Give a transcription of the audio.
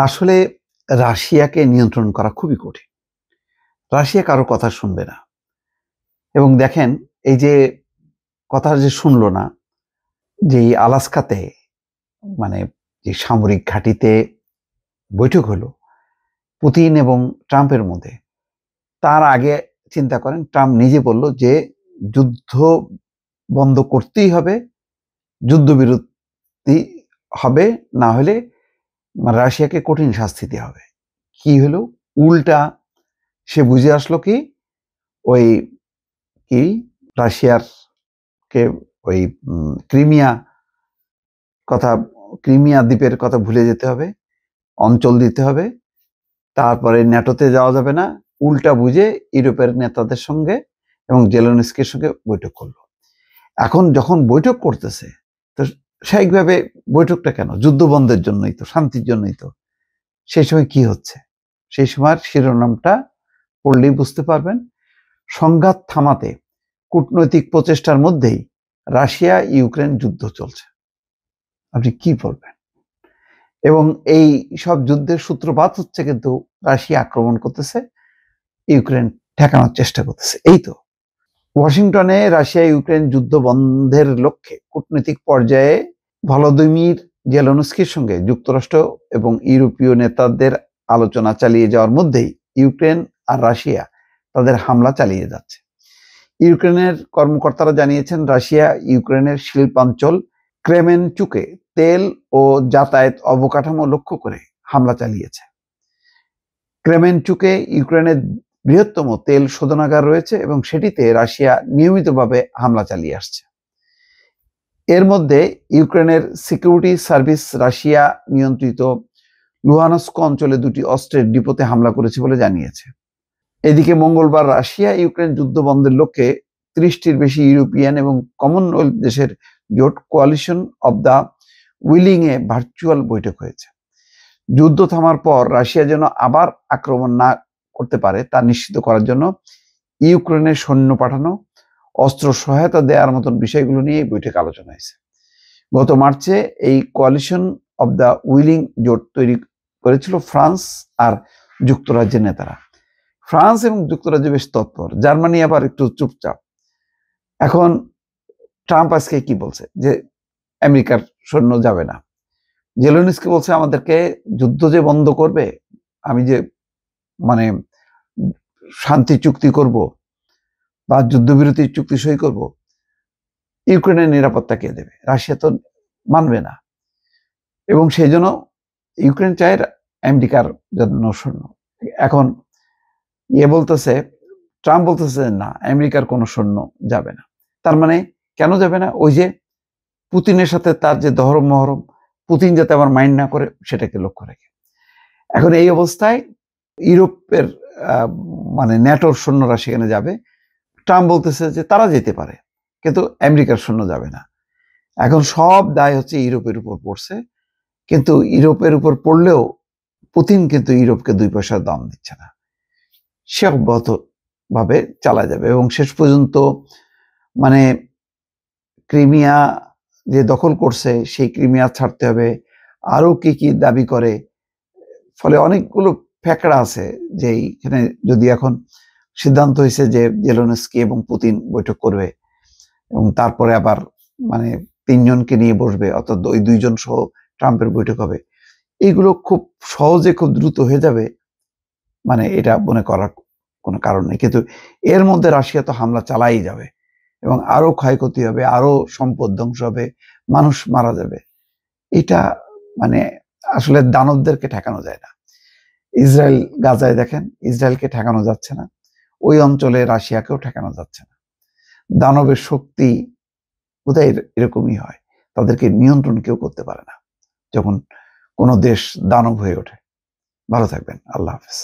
আসলে রাশিয়াকে নিয়ন্ত্রণ করা খুবই কঠিন। রাশিয়া কারো কথা শুনবে না। এবং দেখেন এই যে কথা যে শুনলো না, যে আলাস্কাতে মানে যে সামরিক ঘাঁটিতে বৈঠক হলো পুতিন এবং ট্রাম্পের মধ্যে, তার আগে চিন্তা করেন ট্রাম্প নিজে বলল যে যুদ্ধ বন্ধ করতেই হবে, যুদ্ধবিরতি হবে, না হলে রাশিয়াকে কঠিন শাস্তি দেওয়া হবে। কি হলো? উল্টা সে বুঝে আসলো কি ওই কি রাশিয়ার কে ওই ক্রিমিয়া কথা, ক্রিমিয়া দ্বীপের কথা ভুলে যেতে হবে, অঞ্চল দিতে হবে, তারপরে ন্যাটোতে যাওয়া যাবে না। উল্টা বুঝে ইউরোপের নেতাদের সঙ্গে এবং জেলেনস্কির সঙ্গে বৈঠক করলো। এখন যখন বৈঠক করতেছে, তো স্বাভাবিকভাবে বৈঠকটা কেন? যুদ্ধ বন্ধের জন্যই তো, শান্তির জন্যই তো। সেই সময় কি হচ্ছে? সেই সময়ের শিরোনামটা পড়লেই বুঝতে পারবেন। সংঘাত থামাতে কূটনৈতিক প্রচেষ্টার মধ্যেই রাশিয়া ইউক্রেন যুদ্ধ চলছে। আপনি কি বলবেন? এবং এই সব যুদ্ধের সূত্রপাত হচ্ছে কিন্তু রাশিয়া আক্রমণ করতেছে, ইউক্রেন ঠেকানোর চেষ্টা করতেছে। এই তো ওয়াশিংটনে রাশিয়া ইউক্রেন যুদ্ধ বন্ধের লক্ষ্যে কূটনৈতিক পর্যায়ে ভলোদিমির জেলেনস্কির সঙ্গে যুক্তরাষ্ট্র এবং ইউরোপীয় নেতাদের আলোচনা চালিয়ে যাওয়ার মধ্যেই ইউক্রেন আর রাশিয়া তাদের হামলা চালিয়ে যাচ্ছে। ইউক্রেনের কর্মকর্তারা জানিয়েছেন রাশিয়া ইউক্রেনের শিল্পাঞ্চল ক্রেমেনচুকে তেল ও যাতায়াত অবকাঠামো লক্ষ্য করে হামলা চালিয়েছে। ক্রেমেনচুকে ইউক্রেনের বৃহত্তম তেল শোধনাগার রয়েছে এবং সেটিতে রাশিয়া নিয়মিতভাবে হামলা চালিয়ে আসছে। এর মধ্যে ইউক্রেনের সিকিউরিটি সার্ভিস রাশিয়া নিয়ন্ত্রিত লুহানস্ক অঞ্চলে দুটি অস্ত্রের ডিপোতে হামলা করেছে বলে জানিয়েছে। এদিকে মঙ্গলবার রাশিয়া ইউক্রেন যুদ্ধ বন্ধের লক্ষ্যে 30টির বেশি ইউরোপিয়ান এবং কমনওয়েলথ দেশের জোট coalition of the willing a virtual বৈঠক হয়েছে। যুদ্ধ থামার পর রাশিয়া যেন আবার আক্রমণ না করতে পারে তা নিশ্চিত করার জন্য ইউক্রেনের সৈন্য পাঠানো, অস্ত্র সহায়তা দেওয়ার মতন বিষয়গুলো নিয়ে বৈঠকে আলোচনা হয়েছে। গত মার্চে এই কোয়ালিশন অব দ্য উইলিং জোট তৈরি করেছিল ফ্রান্স আর যুক্তরাজ্যের নেতারা। ফ্রান্স এবং যুক্তরাজ্য বেশ তৎপর, জার্মানি আবার একটু চুপচাপ। এখন ট্রাম্প আজকে কি বলছে? যে আমেরিকার সৈন্য যাবে না। জেলেনস্কি বলছে আমাদেরকে যুদ্ধ যে বন্ধ করবে, আমি যে মানে শান্তি চুক্তি করব বা যুদ্ধবিরতি চুক্তি সই করব, ইউক্রেনের নিরাপত্তা কে দেবে? রাশিয়া তো মানবে না। এবং সেই জন্য ইউক্রেন চায় আমেরিকার জন্য সৈন্য। এখন বলতেছে, ট্রাম্প বলতেছে না, আমেরিকার কোনো সৈন্য যাবে না। তার মানে কেন যাবে না? ওই যে পুতিনের সাথে তার যে দহরম মহরম, পুতিন যাতে আবার মাইন্ড না করে সেটাকে লক্ষ্য রেখে। এখন এই অবস্থায় ইউরোপের ন্যাটোর সৈন্যরা সেখানে যাবে। ট্রাম্প বলতেছে যে তারা যেতে পারে, কিন্তু আমেরিকার সৈন্য যাবে না। এখন সব দায় হচ্ছে ইউরোপের উপর পড়ছে, কিন্তু ইউরোপের উপর পড়লেও পুতিন কিন্তু ইউরোপকে 2 পয়সার দাম দিচ্ছে না। সে অব্যাহত ভাবে চালা যাবে এবং শেষ পর্যন্ত ক্রিমিয়া যে দখল করছে সেই ক্রিমিয়া ছাড়তে হবে, আরো কি দাবি করে। ফলে অনেকগুলো ফ্যাকড়া আছে যে এখানে যদি এখন সিদ্ধান্ত হয়েছে যে জেলেনস্কি এবং পুতিন বৈঠক করবে এবং তারপরে আবার 3 জনকে নিয়ে বসবে, অর্থাৎ ওই 2 জন সহ ট্রাম্পের বৈঠক হবে, এইগুলো খুব সহজে খুব দ্রুত হয়ে যাবে, এটা মনে করার কোনো কারণ নেই। কিন্তু এর মধ্যে রাশিয়া তো হামলা চালাই যাবে এবং আরো ক্ষয়ক্ষতি হবে, আরো সম্পদ ধ্বংস হবে, মানুষ মারা যাবে। এটা আসলে দানবদেরকে ঠেকানো যায় না। ইসরায়েল গাজায় দেখেন, ইসরায়েলকে ঠেকানো যাচ্ছে না, ওই অঞ্চলে রাশিয়াকেও ঠেকানো যাচ্ছে না। দানবের শক্তি বোধহয় এরকমই হয়, তাদেরকে নিয়ন্ত্রণ কেউ করতে পারে না যখন কোনো দেশ দানব হয়ে ওঠে। ভালো থাকবেন, আল্লাহ হাফেজ।